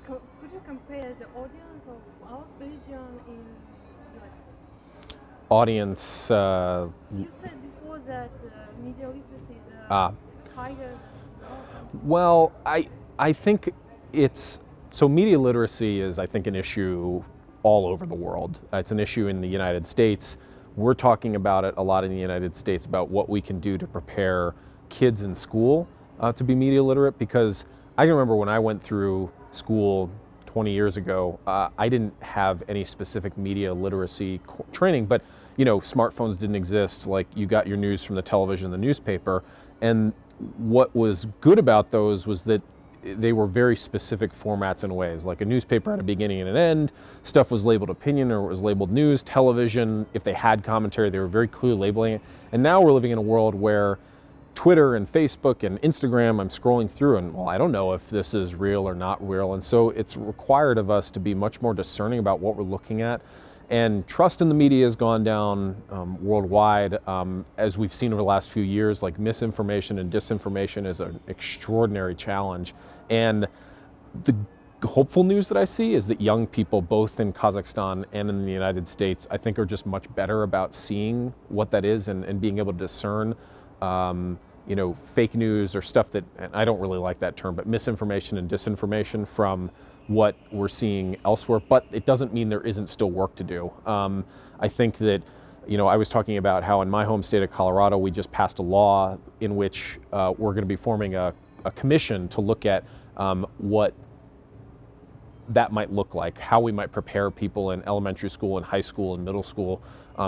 could you compare the audience of our region in US? Audience. You said before that media literacy, Ah. higher than our country. Well, I think it's so media literacy is, I think, an issue all over the world. It's an issue in the United States. We're talking about it a lot in the United States about what we can do to prepare kids in school to be media literate, because I can remember when I went through school 20 years ago, I didn't have any specific media literacy training, but you know, smartphones didn't exist. Like, you got your news from the television, the newspaper, and what was good about those was that they were very specific formats and ways. Like a newspaper had a beginning and an end, stuff was labeled opinion or it was labeled news. Television, if they had commentary, they were very clear labeling it. And now we're living in a world where Twitter and Facebook and Instagram, I'm scrolling through and, well, I don't know if this is real or not real. And so it's required of us to be much more discerning about what we're looking at. And trust in the media has gone down worldwide. As we've seen over the last few years, like misinformation and disinformation is an extraordinary challenge. And the hopeful news that I see is that young people, both in Kazakhstan and in the United States, I think are just much better about seeing what that is and being able to discern you know, fake news or stuff that, and I don't really like that term, but misinformation and disinformation from what we're seeing elsewhere. But it doesn't mean there isn't still work to do. I think that, you know, I was talking about how in my home state of Colorado, we just passed a law in which we're going to be forming a commission to look at what that might look like, how we might prepare people in elementary school and high school and middle school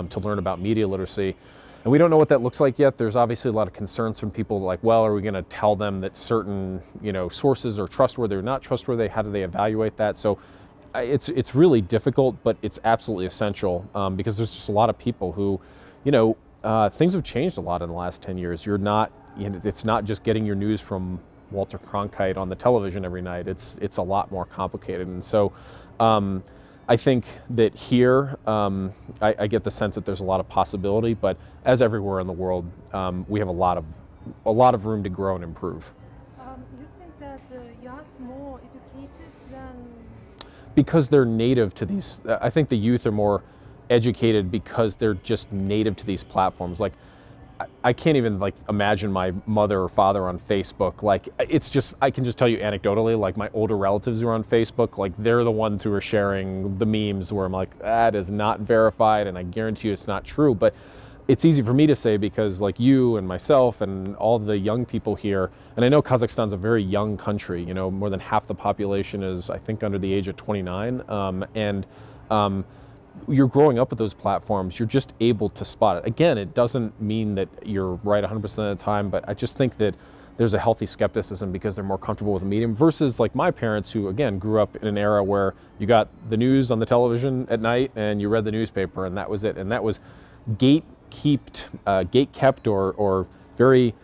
to learn about media literacy. And we don't know what that looks like yet. There's obviously a lot of concerns from people like, well, are we going to tell them that certain, you know, sources are trustworthy or not trustworthy? How do they evaluate that? So it's really difficult, but it's absolutely essential because there's just a lot of people who, you know, things have changed a lot in the last 10 years. You're not, you know, it's not just getting your news from Walter Cronkite on the television every night. It's a lot more complicated. And so I think that here, I get the sense that there's a lot of possibility, but as everywhere in the world, we have a lot of room to grow and improve. You think that you are more educated than? Because they're native to these, I think the youth are more educated because they're just native to these platforms. Like, I can't even like imagine my mother or father on Facebook. Like, it's just, I can just tell you anecdotally, like my older relatives who are on Facebook, like they're the ones who are sharing the memes where I'm like, that is not verified and I guarantee you it's not true. But it's easy for me to say because like you and myself and all the young people here, and I know Kazakhstan's a very young country, you know, more than half the population is, I think, under the age of 29. You're growing up with those platforms, you're just able to spot it. Again, it doesn't mean that you're right 100% of the time, but I just think that there's a healthy skepticism because they're more comfortable with the medium versus like my parents who, again, grew up in an era where you got the news on the television at night and you read the newspaper and that was it. And that was gate-kept or very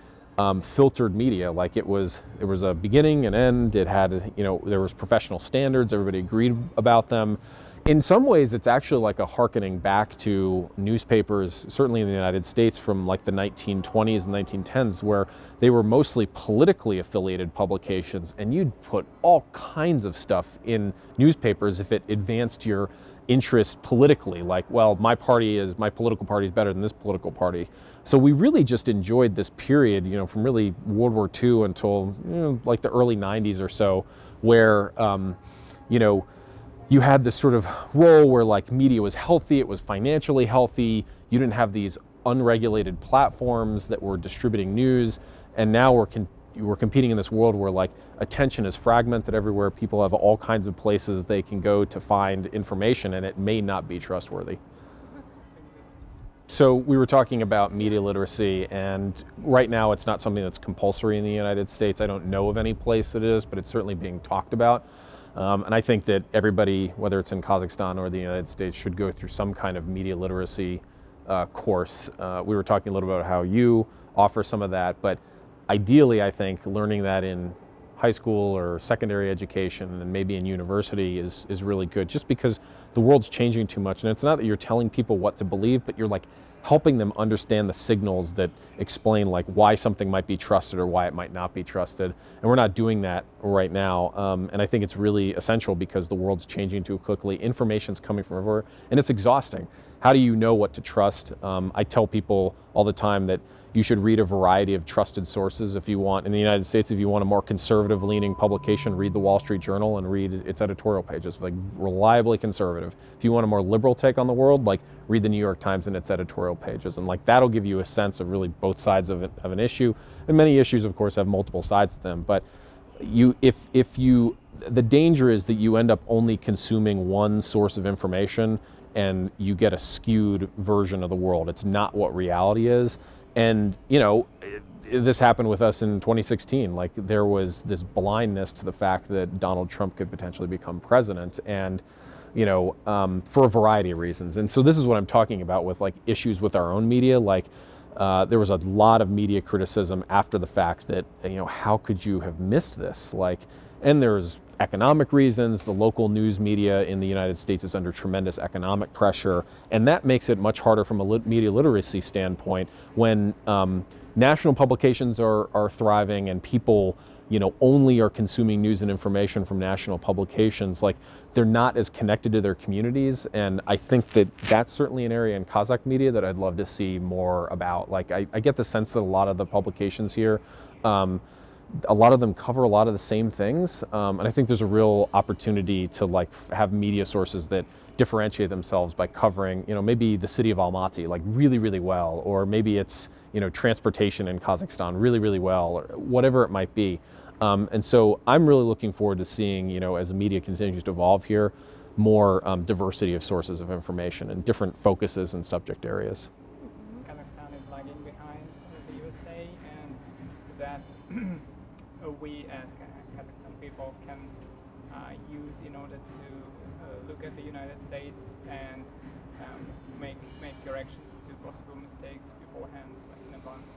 filtered media. Like there was a beginning and end, it had, you know, there was professional standards, everybody agreed about them. In some ways, it's actually like a hearkening back to newspapers, certainly in the United States from like the 1920s and 1910s, where they were mostly politically affiliated publications, and you'd put all kinds of stuff in newspapers if it advanced your interest politically, like, well, my political party is better than this political party. So we really just enjoyed this period, you know, from really World War II until, you know, like the early 90s or so, where, you know, you had this sort of role where like media was healthy, it was financially healthy, you didn't have these unregulated platforms that were distributing news, and now we're competing in this world where like attention is fragmented everywhere, people have all kinds of places they can go to find information and it may not be trustworthy. So we were talking about media literacy, and right now it's not something that's compulsory in the United States. I don't know of any place that it is, but it's certainly being talked about. And I think that everybody, whether it's in Kazakhstan or the United States, should go through some kind of media literacy course. We were talking a little about how you offer some of that, but ideally, I think learning that in high school or secondary education and maybe in university is really good, just because the world's changing too much. And it's not that you're telling people what to believe, but you're like helping them understand the signals that explain like why something might be trusted or why it might not be trusted. And we're not doing that right now. And I think it's really essential because the world's changing too quickly. Information's coming from everywhere and it's exhausting. How do you know what to trust? I tell people all the time that you should read a variety of trusted sources if you want. In the United States, if you want a more conservative leaning publication, read the Wall Street Journal and read its editorial pages, like reliably conservative. If you want a more liberal take on the world, like read the New York Times and its editorial pages. And like that'll give you a sense of really both sides of an issue. And many issues, of course, have multiple sides to them. But the danger is that you end up only consuming one source of information and you get a skewed version of the world. It's not what reality is. And, you know, this happened with us in 2016. Like there was this blindness to the fact that Donald Trump could potentially become president and, you know, for a variety of reasons. And so this is what I'm talking about with like issues with our own media. Like there was a lot of media criticism after the fact that, you know, how could you have missed this? Like, and there's economic reasons. The local news media in the United States is under tremendous economic pressure, and that makes it much harder from a media literacy standpoint when national publications are thriving and people, you know, only are consuming news and information from national publications. Like they're not as connected to their communities, and I think that that's certainly an area in Kazakh media that I'd love to see more about. Like I get the sense that a lot of the publications here, a lot of them cover a lot of the same things, and I think there's a real opportunity to like have media sources that differentiate themselves by covering, you know, maybe the city of Almaty like really, really well, or maybe it's, you know, transportation in Kazakhstan really, really well, or whatever it might be. And so I'm really looking forward to seeing, you know, as the media continues to evolve here, more diversity of sources of information and different focuses and subject areas. Kazakhstan is lagging behind the USA, and that we as Kazakhstan people can use in order to look at the United States and make corrections to possible mistakes beforehand, like in advance.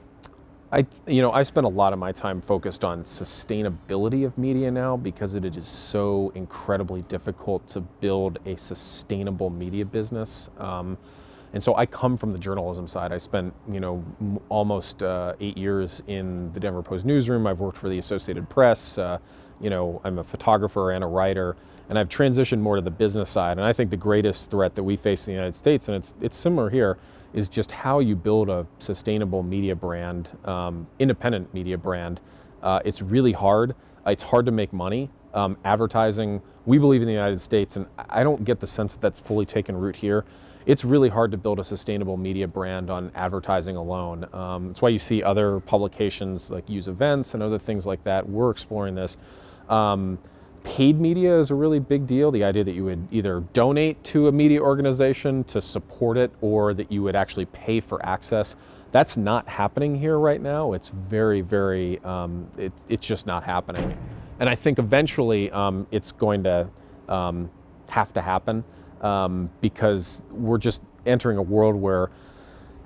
I spend a lot of my time focused on sustainability of media now because it is so incredibly difficult to build a sustainable media business. And so I come from the journalism side. I spent, you know, almost 8 years in the Denver Post newsroom. I've worked for the Associated Press. You know, I'm a photographer and a writer, and I've transitioned more to the business side. And I think the greatest threat that we face in the United States, and it's similar here, is just how you build a sustainable media brand, independent media brand. It's really hard. It's hard to make money. Advertising, we believe in the United States, and I don't get the sense that that's fully taken root here. It's really hard to build a sustainable media brand on advertising alone. That's why you see other publications like Use Events and other things like that. We're exploring this. Paid media is a really big deal. The idea that you would either donate to a media organization to support it or that you would actually pay for access. That's not happening here right now. It's very, very, it's just not happening. And I think eventually it's going to have to happen. Because we're just entering a world where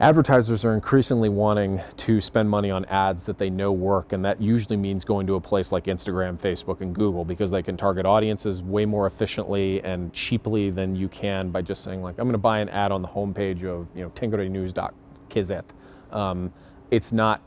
advertisers are increasingly wanting to spend money on ads that they know work, and that usually means going to a place like Instagram, Facebook, and Google because they can target audiences way more efficiently and cheaply than you can by just saying like, I'm going to buy an ad on the homepage of, you know, tengorenews.kz. It's not.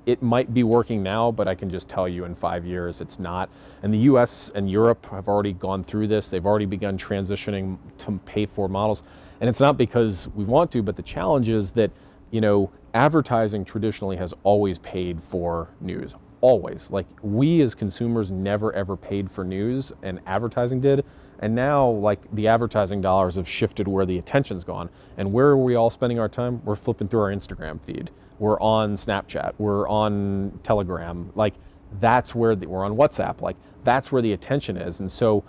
It might be working now, but I can just tell you in 5 years it's not. And the US and Europe have already gone through this. They've already begun transitioning to pay for models. And it's not because we want to, but the challenge is that, you know, advertising traditionally has always paid for news. Always. Like we as consumers never ever paid for news, and advertising did. And now like the advertising dollars have shifted where the attention's gone. And where are we all spending our time? We're flipping through our Instagram feed. We're on Snapchat, we're on Telegram, like that's where we're on WhatsApp, like that's where the attention is. And so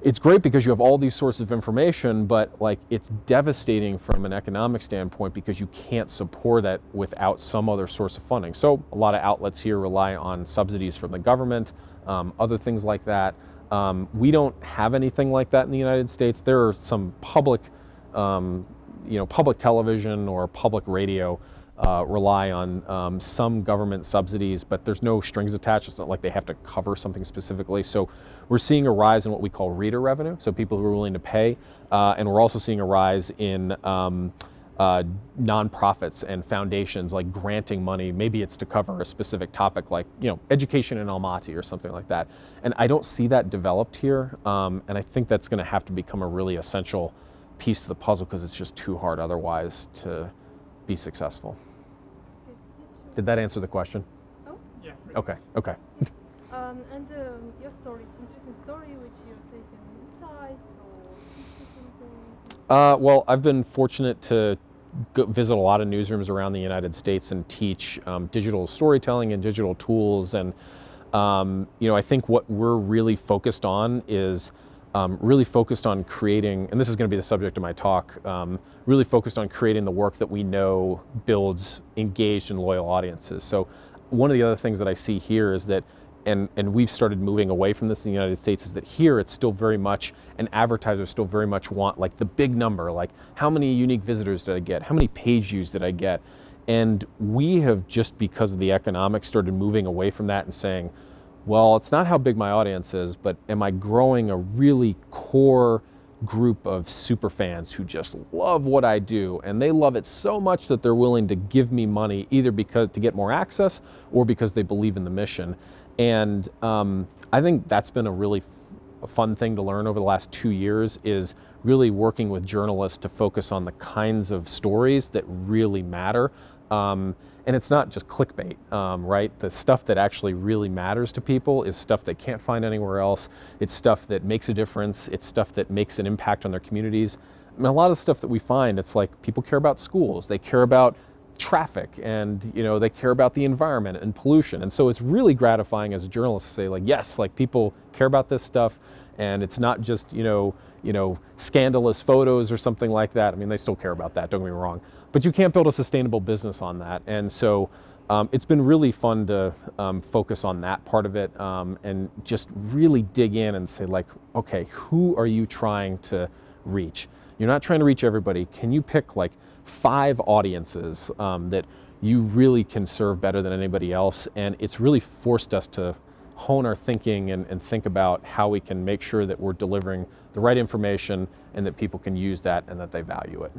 it's great because you have all these sources of information, but like it's devastating from an economic standpoint because you can't support that without some other source of funding. So a lot of outlets here rely on subsidies from the government, other things like that. We don't have anything like that in the United States. There are some public, public television or public radio rely on some government subsidies, but there's no strings attached. It's not like they have to cover something specifically. So we're seeing a rise in what we call reader revenue, so people who are willing to pay, and we're also seeing a rise in nonprofits and foundations like granting money. Maybe it's to cover a specific topic like, you know, education in Almaty or something like that. And I don't see that developed here. And I think that's going to have to become a really essential piece of the puzzle because it's just too hard otherwise to be successful. Okay, yes, sure. Did that answer the question? Oh, Yeah. Okay, okay. and your story, interesting story, which you've taken insights or teaching something. Well, I've been fortunate to visit a lot of newsrooms around the United States and teach digital storytelling and digital tools. And, you know, I think what we're really focused on is really focused on creating, and this is going to be the subject of my talk, really focused on creating the work that we know builds engaged and loyal audiences. So one of the other things that I see here is that, and we've started moving away from this in the United States, is that here it's still very much, and advertisers still very much want like the big number, like how many unique visitors did I get? How many page views did I get? And we have just, because of the economics, started moving away from that and saying, well, it's not how big my audience is, but am I growing a really core group of super fans who just love what I do, and they love it so much that they're willing to give me money either because to get more access or because they believe in the mission. And I think that's been a really fun thing to learn over the last 2 years, is really working with journalists to focus on the kinds of stories that really matter. And it's not just clickbait, right? The stuff that actually really matters to people is stuff they can't find anywhere else. It's stuff that makes a difference. It's stuff that makes an impact on their communities. I mean, a lot of the stuff that we find, it's like people care about schools, they care about traffic, and you know, they care about the environment and pollution. And so it's really gratifying as a journalist to say, like, yes, like people care about this stuff, and it's not just, you know, scandalous photos or something like that. I mean, they still care about that, don't get me wrong, but you can't build a sustainable business on that. And so it's been really fun to focus on that part of it, and just really dig in and say, like, okay, who are you trying to reach? You're not trying to reach everybody. Can you pick like 5 audiences that you really can serve better than anybody else? And it's really forced us to hone our thinking and think about how we can make sure that we're delivering the right information and that people can use that and that they value it.